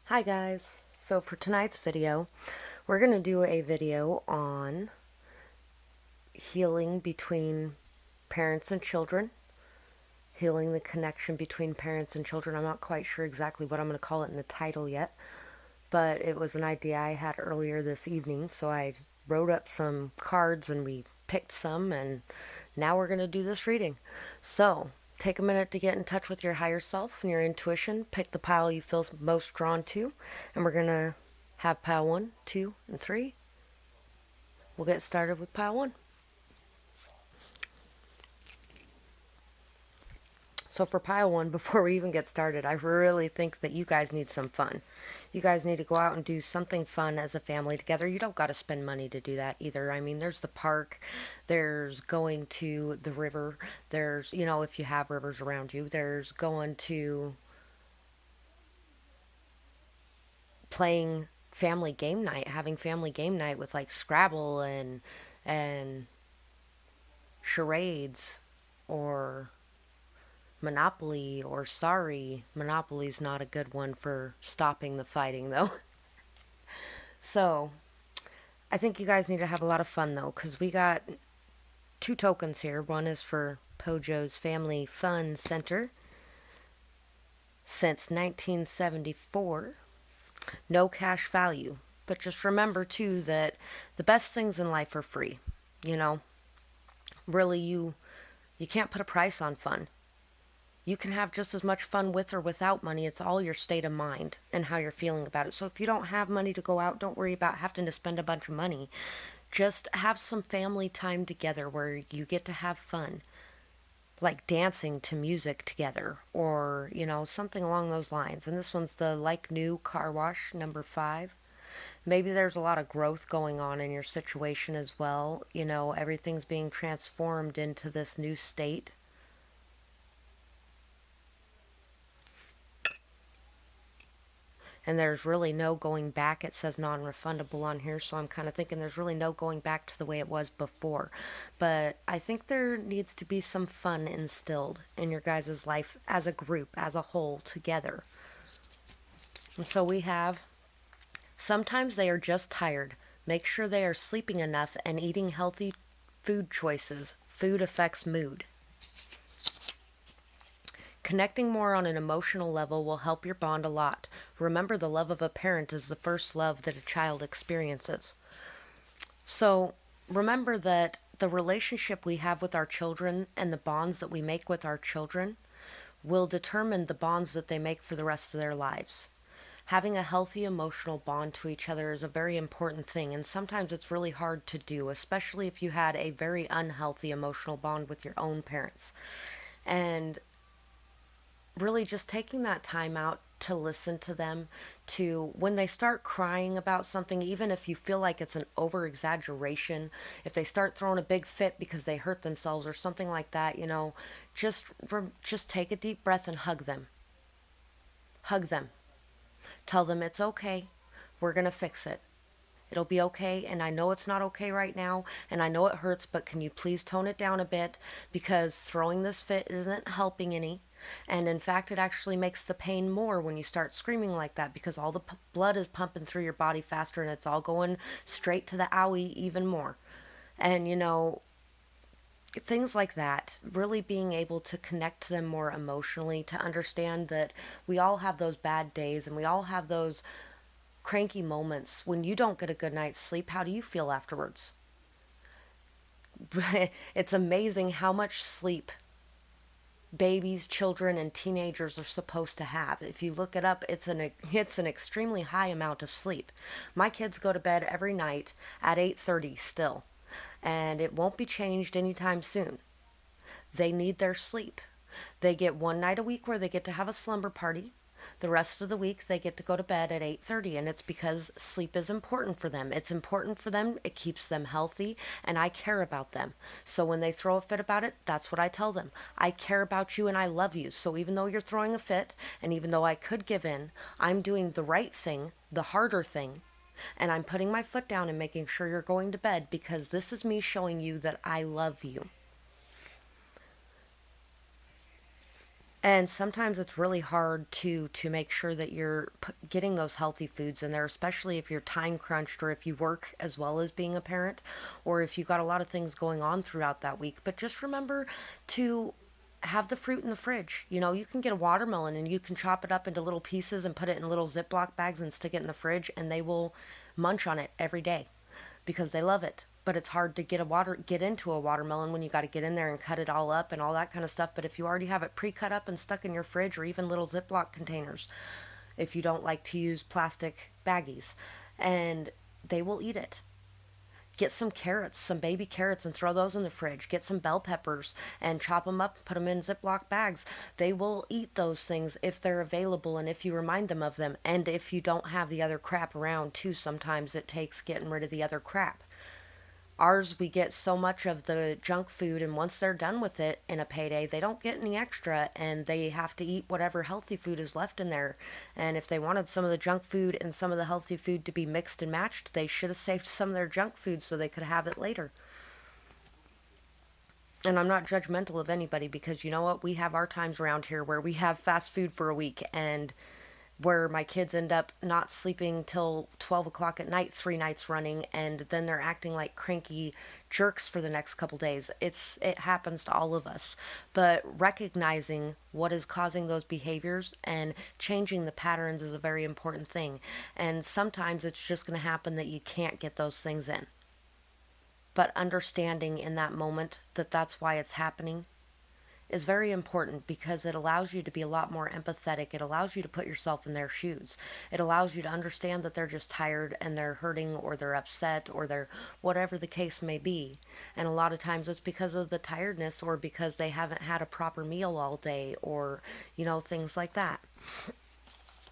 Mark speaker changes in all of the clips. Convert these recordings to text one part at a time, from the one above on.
Speaker 1: Hi guys. So for tonight's video, we're going to do a video on healing between parents and children, healing the connection between parents and children. I'm not quite sure exactly what I'm going to call it in the title yet, but it was an idea I had earlier this evening, so I wrote up some cards and we picked some, and now we're going to do this reading. So, take a minute to get in touch with your higher self and your intuition. Pick the pile you feel most drawn to, and we're going to have pile 1, 2, and 3. We'll get started with pile 1. So for pile 1, before we even get started, I really think that you guys need some fun. You guys need to go out and do something fun as a family together. You don't got to spend money to do that either. I mean, there's the park, there's going to the river, there's, if you have rivers around you, there's going to playing family game night, having family game night with like Scrabble and charades or Monopoly or Sorry. Monopoly's not a good one for stopping the fighting, though. So, I think you guys need to have a lot of fun, though, because we got two tokens here. One is for Pojo's Family Fun Center since 1974. No cash value. But just remember, too, that the best things in life are free. You know, really, you can't put a price on fun. You can have just as much fun with or without money. It's all your state of mind and how you're feeling about it. So if you don't have money to go out, don't worry about having to spend a bunch of money. Just have some family time together where you get to have fun, like dancing to music together or, something along those lines. And this one's the Like New Car Wash, number 5. Maybe there's a lot of growth going on in your situation as well. Everything's being transformed into this new state. And there's really no going back. It says non-refundable on here, so I'm kind of thinking there's really no going back to the way it was before. But I think there needs to be some fun instilled in your guys' life as a group, as a whole, together. And so we have, sometimes they are just tired. Make sure they are sleeping enough and eating healthy food choices. Food affects mood. Connecting more on an emotional level will help your bond a lot. Remember, the love of a parent is the first love that a child experiences. So, remember that the relationship we have with our children and the bonds that we make with our children will determine the bonds that they make for the rest of their lives. Having a healthy emotional bond to each other is a very important thing, and sometimes it's really hard to do, especially if you had a very unhealthy emotional bond with your own parents. And really just taking that time out to listen to them, to when they start crying about something, even if you feel like it's an over exaggeration, if they start throwing a big fit because they hurt themselves or something like that, just just take a deep breath and hug them. Hug them. Tell them it's okay. We're going to fix it. It'll be okay, and I know it's not okay right now, and I know it hurts, but can you please tone it down a bit, because throwing this fit isn't helping any. And in fact, it actually makes the pain more when you start screaming like that, because all the blood is pumping through your body faster and it's all going straight to the owie even more. And things like that, really being able to connect to them more emotionally, to understand that we all have those bad days and we all have those cranky moments when you don't get a good night's sleep. How do you feel afterwards? It's amazing how much sleep babies, children, and teenagers are supposed to have. If you look it up, it's an extremely high amount of sleep. My kids go to bed every night at 8:30 still, and it won't be changed anytime soon. They need their sleep. They get one night a week where they get to have a slumber party. The rest of the week they get to go to bed at 8:30, and it's because sleep is important for them. It's important for them. It keeps them healthy, and I care about them. So when they throw a fit about it, that's what I tell them. I care about you and I love you. So even though you're throwing a fit, and even though I could give in, I'm doing the right thing, the harder thing, and I'm putting my foot down and making sure you're going to bed, because this is me showing you that I love you. And sometimes it's really hard to make sure that you're getting those healthy foods in there, especially if you're time crunched or if you work as well as being a parent or if you've got a lot of things going on throughout that week. But just remember to have the fruit in the fridge. You know, you can get a watermelon and you can chop it up into little pieces and put it in little Ziploc bags and stick it in the fridge, and they will munch on it every day because they love it. But it's hard to get into a watermelon when you got to get in there and cut it all up and all that kind of stuff. But if you already have it pre-cut up and stuck in your fridge or even little Ziploc containers, if you don't like to use plastic baggies, and they will eat it. Get some carrots, some baby carrots, and throw those in the fridge. Get some bell peppers and chop them up, put them in Ziploc bags. They will eat those things if they're available and if you remind them of them. And if you don't have the other crap around, too, sometimes it takes getting rid of the other crap. Ours, we get so much of the junk food, and once they're done with it in a payday, they don't get any extra, and they have to eat whatever healthy food is left in there. And if they wanted some of the junk food and some of the healthy food to be mixed and matched, they should have saved some of their junk food so they could have it later. And I'm not judgmental of anybody because you know what? We have our times around here where we have fast food for a week, and where my kids end up not sleeping till 12 o'clock at night 3 nights running, and then they're acting like cranky jerks for the next couple days. It happens to all of us. But recognizing what is causing those behaviors and changing the patterns is a very important thing. And sometimes it's just going to happen that you can't get those things in. But understanding in that moment that that's why it's happening is very important because it allows you to be a lot more empathetic. It allows you to put yourself in their shoes. It allows you to understand that they're just tired and they're hurting or they're upset or they're whatever the case may be. And a lot of times it's because of the tiredness or because they haven't had a proper meal all day or, things like that.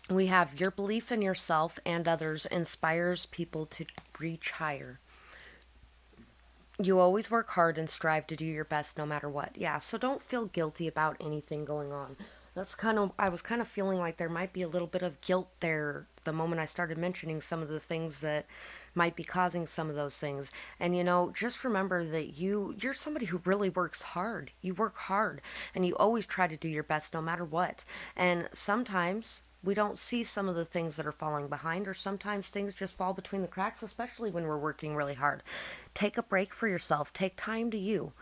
Speaker 1: We have your belief in yourself and others inspires people to reach higher. You always work hard and strive to do your best no matter what. Yeah, so don't feel guilty about anything going on. I was kind of feeling like there might be a little bit of guilt there the moment I started mentioning some of the things that might be causing some of those things. And just remember that you're somebody who really works hard. You work hard and you always try to do your best no matter what. And sometimes we don't see some of the things that are falling behind, or sometimes things just fall between the cracks, especially when we're working really hard. Take a break for yourself, take time to you,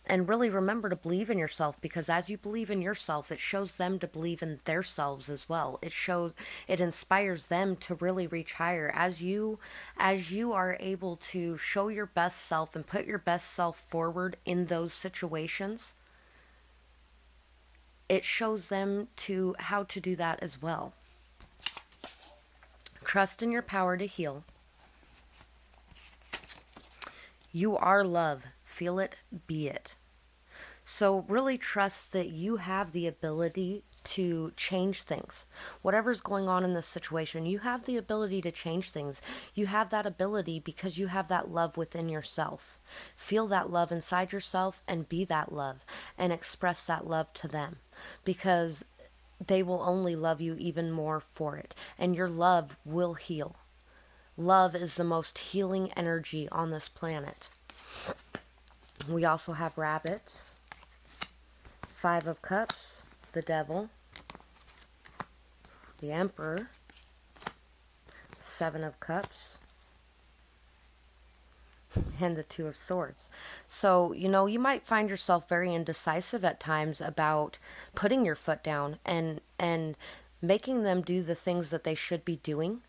Speaker 1: and really remember to believe in yourself because as you believe in yourself, it shows them to believe in themselves as well. It inspires them to really reach higher as you are able to show your best self and put your best self forward in those situations. It shows them to how to do that as well. Trust in your power to heal. You are love. Feel it, be it. So really trust that you have the ability to change things. Whatever's going on in this situation, you have the ability to change things. You have that ability because you have that love within yourself. Feel that love inside yourself and be that love and express that love to them because they will only love you even more for it. And your love will heal. Love is the most healing energy on this planet. We also have Rabbit, Five of Cups, the Devil, the Emperor, Seven of Cups, and the Two of Swords. So, you might find yourself very indecisive at times about putting your foot down and making them do the things that they should be doing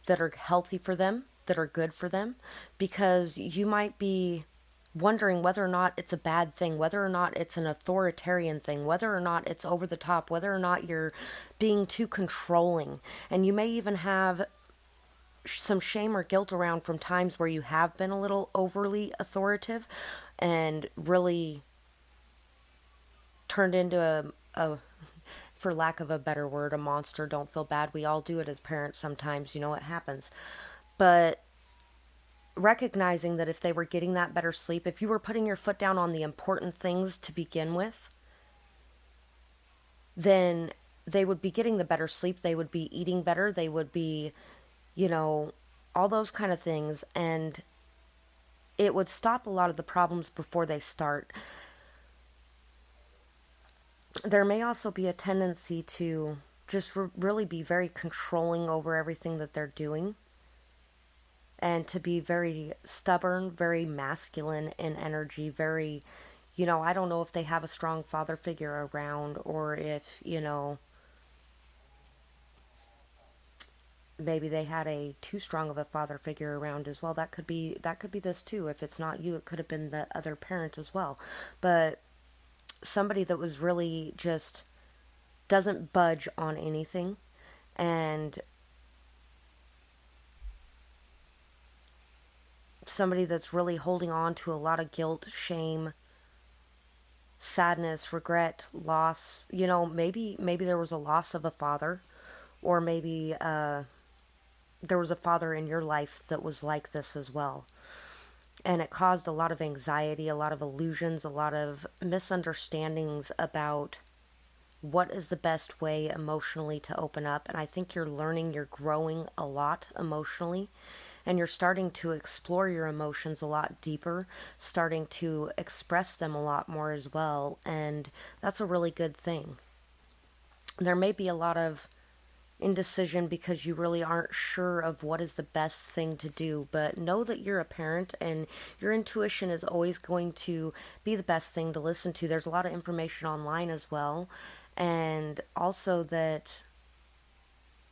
Speaker 1: that are healthy for them, that are good for them, because you might be wondering whether or not it's a bad thing, whether or not it's an authoritarian thing, whether or not it's over the top, whether or not you're being too controlling. And you may even have some shame or guilt around from times where you have been a little overly authoritative and really turned into a for lack of a better word, a monster. Don't feel bad. We all do it as parents sometimes. It happens. But recognizing that if they were getting that better sleep, if you were putting your foot down on the important things to begin with, then they would be getting the better sleep. They would be eating better. They would be, all those kind of things. And it would stop a lot of the problems before they start. There may also be a tendency to just really be very controlling over everything that they're doing, and to be very stubborn, very masculine in energy, very, I don't know if they have a strong father figure around, or if, maybe they had a too strong of a father figure around as well. That could be this too. If it's not you, it could have been the other parent as well. But somebody that was really just doesn't budge on anything, and somebody that's really holding on to a lot of guilt, shame, sadness, regret, loss. Maybe there was a loss of a father, or maybe there was a father in your life that was like this as well. And it caused a lot of anxiety, a lot of illusions, a lot of misunderstandings about what is the best way emotionally to open up. And I think you're growing a lot emotionally, and you're starting to explore your emotions a lot deeper, starting to express them a lot more as well. And that's a really good thing. There may be a lot of indecision because you really aren't sure of what is the best thing to do, but know that you're a parent and your intuition is always going to be the best thing to listen to. There's a lot of information online as well, and also that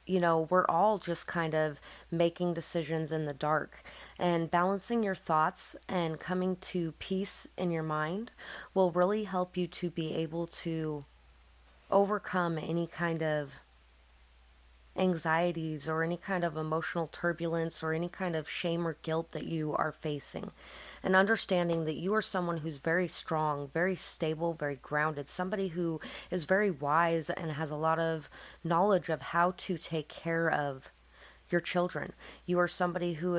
Speaker 1: we're all just kind of making decisions in the dark, and balancing your thoughts and coming to peace in your mind will really help you to be able to overcome any kind of anxieties or any kind of emotional turbulence or any kind of shame or guilt that you are facing. And understanding that you are someone who's very strong, very stable, very grounded, somebody who is very wise and has a lot of knowledge of how to take care of your children. You are somebody who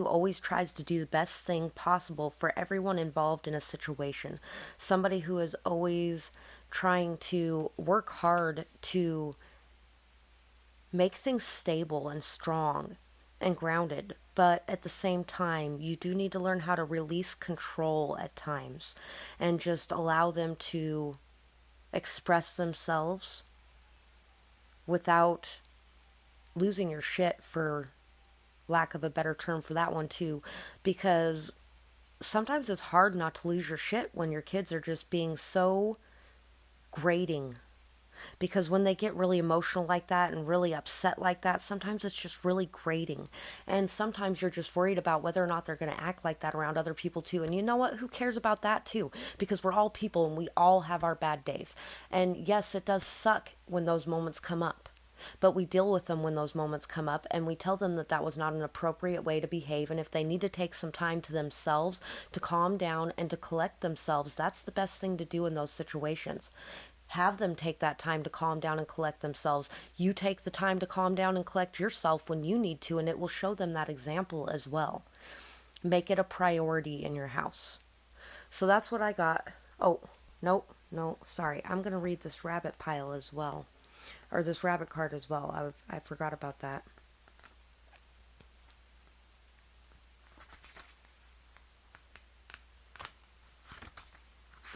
Speaker 1: always tries to do the best thing possible for everyone involved in a situation. Somebody who is always trying to work hard to make things stable and strong and grounded. But at the same time, you do need to learn how to release control at times and just allow them to express themselves without losing your shit, for lack of a better term for that one too, because sometimes it's hard not to lose your shit when your kids are just being so grating. Because when they get really emotional like that and really upset like that, sometimes it's just really grating. And sometimes you're just worried about whether or not they're going to act like that around other people too. And you know what? Who cares about that too? Because we're all people and we all have our bad days. And yes, it does suck when those moments come up. But we deal with them when those moments come up, and we tell them that that was not an appropriate way to behave. And if they need to take some time to themselves to calm down and to collect themselves, that's the best thing to do in those situations. Have them take that time to calm down and collect themselves. You take the time to calm down and collect yourself when you need to, and it will show them that example as well. Make it a priority in your house. So that's what I got. Oh, nope, no, sorry. I'm going to read this rabbit pile as well, or this rabbit card as well. I forgot about that.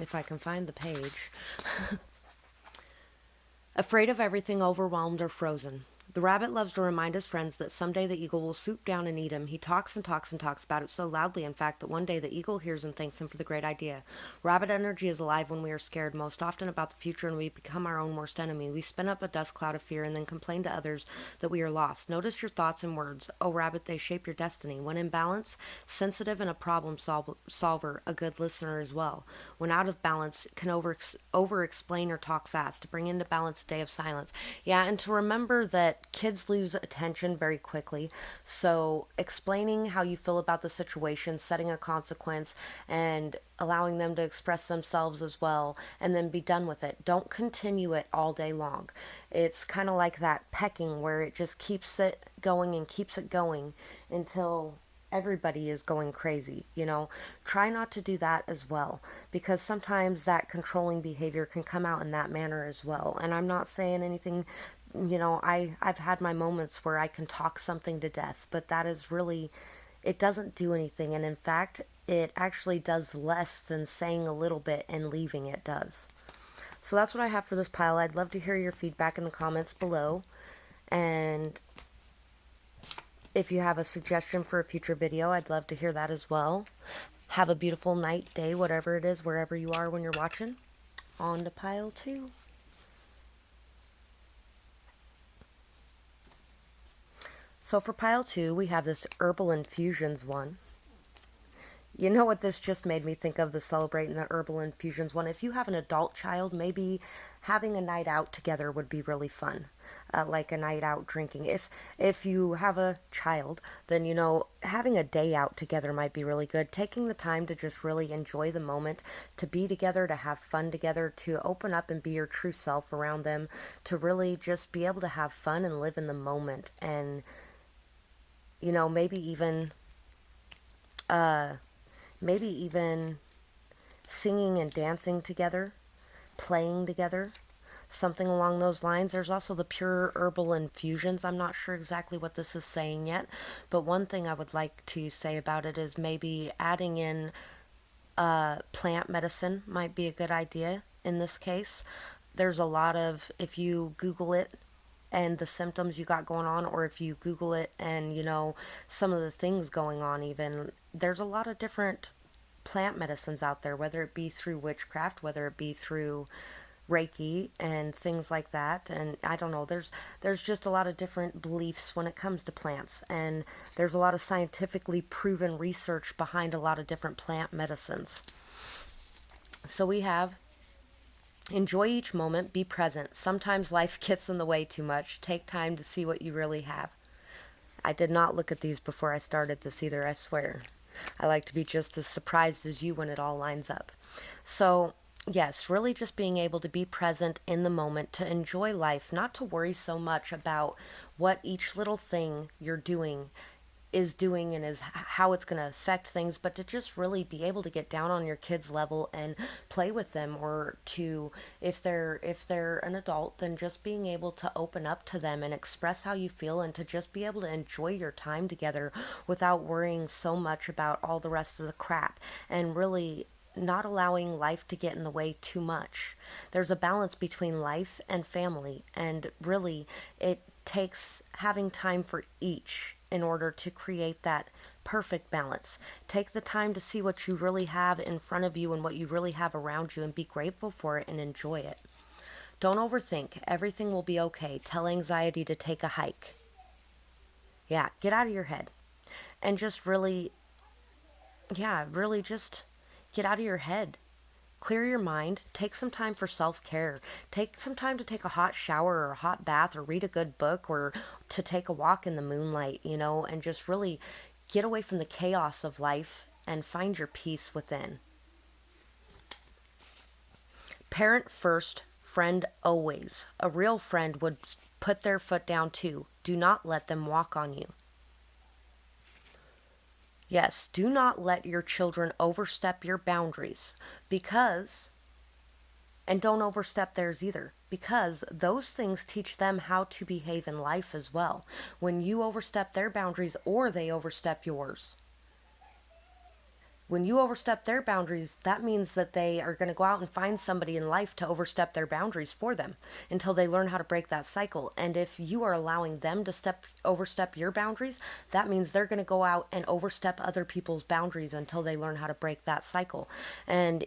Speaker 1: If I can find the page. Afraid of everything, overwhelmed, or frozen. The rabbit loves to remind his friends that someday the eagle will swoop down and eat him. He talks and talks and talks about it so loudly, in fact, that one day the eagle hears and thanks him for the great idea. Rabbit energy is alive when we are scared, most often about the future, and we become our own worst enemy. We spin up a dust cloud of fear and then complain to others that we are lost. Notice your thoughts and words. Oh, rabbit, they shape your destiny. When in balance, sensitive and a solver, a good listener as well. When out of balance, can over explain or talk fast. To bring into balance a day of silence. Yeah, and to remember that kids lose attention very quickly. So, explaining how you feel about the situation, setting a consequence, and allowing them to express themselves as well, and then be done with it. Don't continue it all day long. It's kind of like that pecking where it just keeps it going and keeps it going until everybody is going crazy. Try not to do that as well, because sometimes that controlling behavior can come out in that manner as well. And I'm not saying anything, I've had my moments where I can talk something to death, but that is really, it doesn't do anything. And in fact, it actually does less than saying a little bit and leaving it does. So that's what I have for this pile. I'd love to hear your feedback in the comments below. And if you have a suggestion for a future video, I'd love to hear that as well. Have a beautiful night, day, whatever it is, wherever you are when you're watching. On to pile 2. So for pile 2, we have this Herbal Infusions one. You know what this just made me think of, the celebrating the herbal infusions one? If you have an adult child, maybe having a night out together would be really fun. Like a night out drinking. If you have a child, then having a day out together might be really good. Taking the time to just really enjoy the moment, to be together, to have fun together, to open up and be your true self around them, to really just be able to have fun and live in the moment, and maybe even maybe even singing and dancing together, playing together, something along those lines. There's also the pure herbal infusions. I'm not sure exactly what this is saying yet, but one thing I would like to say about it is maybe adding in plant medicine might be a good idea in this case. There's a lot of, if you Google it and the symptoms you got going on, or if you Google it and some of the things going on, even there's a lot of different plant medicines out there, whether it be through witchcraft, whether it be through Reiki and things like that. And I don't know, there's just a lot of different beliefs when it comes to plants, and there's a lot of scientifically proven research behind a lot of different plant medicines. So we have: enjoy each moment, be present. Sometimes life gets in the way too much. Take time to see what you really have. I did not look at these before I started this either, I swear. I like to be just as surprised as you when it all lines up. So, yes, really just being able to be present in the moment, to enjoy life, not to worry so much about what each little thing you're doing is doing and is how it's going to affect things, but to just really be able to get down on your kids' level and play with them, or to, if they're an adult, then just being able to open up to them and express how you feel, and to just be able to enjoy your time together without worrying so much about all the rest of the crap, and really not allowing life to get in the way too much. There's a balance between life and family, and really it takes having time for each in order to create that perfect balance. Take the time to see what you really have in front of you and what you really have around you, and be grateful for it and enjoy it. Don't overthink. Everything will be okay. Tell anxiety to take a hike. Yeah, get out of your head. And just really, yeah, really just get out of your head. Clear your mind. Take some time for self-care. Take some time to take a hot shower or a hot bath, or read a good book, or to take a walk in the moonlight, and just really get away from the chaos of life and find your peace within. Parent first, friend always. A real friend would put their foot down too. Do not let them walk on you. Yes, do not let your children overstep your boundaries, because, and don't overstep theirs either, because those things teach them how to behave in life as well. When you overstep their boundaries, or they overstep yours, when you overstep their boundaries, that means that they are going to go out and find somebody in life to overstep their boundaries for them until they learn how to break that cycle. And if you are allowing them to overstep your boundaries, that means they're going to go out and overstep other people's boundaries until they learn how to break that cycle. And,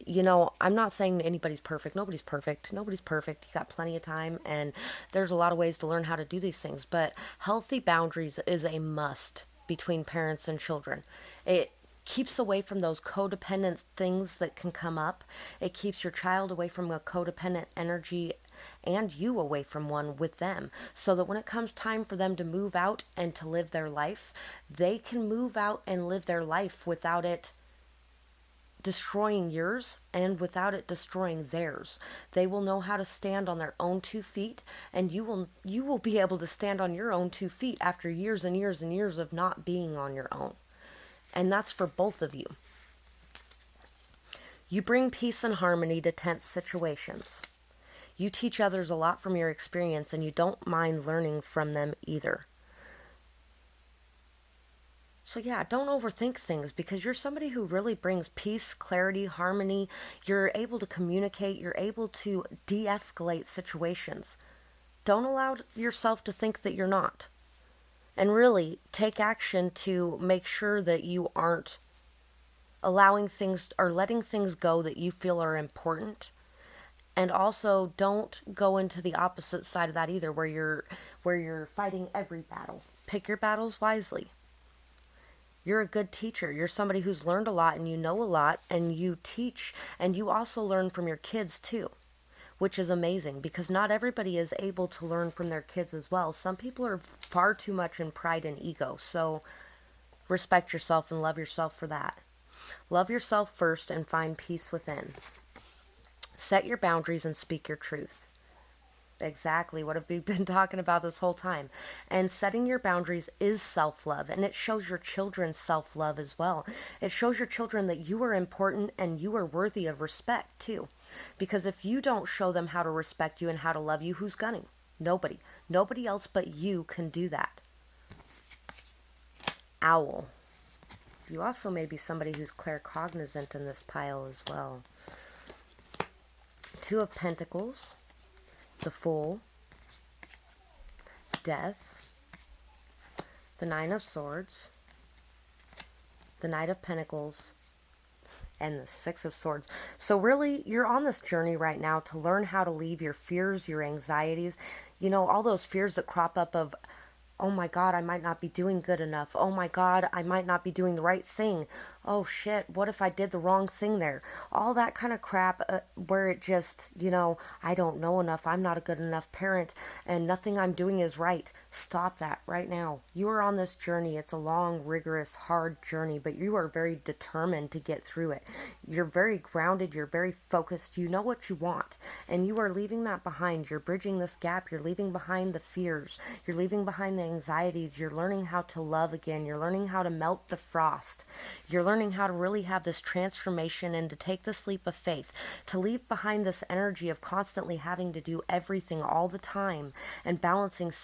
Speaker 1: I'm not saying anybody's perfect. Nobody's perfect. Nobody's perfect. You got plenty of time, and there's a lot of ways to learn how to do these things. But healthy boundaries is a must between parents and children. It keeps away from those codependent things that can come up. It keeps your child away from a codependent energy, and you away from one with them, so that when it comes time for them to move out and to live their life, they can move out and live their life without it destroying yours and without it destroying theirs. They will know how to stand on their own 2 feet, and you will be able to stand on your own 2 feet after years and years and years of not being on your own. And that's for both of you. You bring peace and harmony to tense situations. You teach others a lot from your experience, and you don't mind learning from them either. So, yeah, don't overthink things because you're somebody who really brings peace, clarity, harmony. You're able to communicate, you're able to de escalate situations. Don't allow yourself to think that you're not. And really take action to make sure that you aren't allowing things or letting things go that you feel are important. And also don't go into the opposite side of that either where you're fighting every battle. Pick your battles wisely. You're a good teacher. You're somebody who's learned a lot and you know a lot and you teach and you also learn from your kids too, which is amazing because not everybody is able to learn from their kids as well. Some people are far too much in pride and ego. So respect yourself and love yourself for that. Love yourself first and find peace within. Set your boundaries and speak your truth. Exactly what have we been talking about this whole time. And setting your boundaries is self love, and it shows your children self love as well. It shows your children that you are important and you are worthy of respect too. Because if you don't show them how to respect you and how to love you, who's gunning? Nobody. Nobody else but you can do that. Owl. You also may be somebody who's claircognizant in this pile as well. Two of Pentacles, the Fool, Death, the Nine of Swords, the Knight of Pentacles, and the Six of Swords. So really, you're on this journey right now to learn how to leave your fears, your anxieties, all those fears that crop up of, oh my God, I might not be doing good enough. Oh my God, I might not be doing the right thing. Oh shit, what if I did the wrong thing there? All that kind of crap where it just, I don't know enough. I'm not a good enough parent and nothing I'm doing is right. Stop that right now. You are on this journey. It's a long, rigorous, hard journey, but you are very determined to get through it. You're very grounded. You're very focused. You know what you want and you are leaving that behind. You're bridging this gap. You're leaving behind the fears. You're leaving behind the anxieties. You're learning how to love again. You're learning how to melt the frost. You're learning how to really have this transformation and to take this leap of faith, to leave behind this energy of constantly having to do everything all the time and balancing so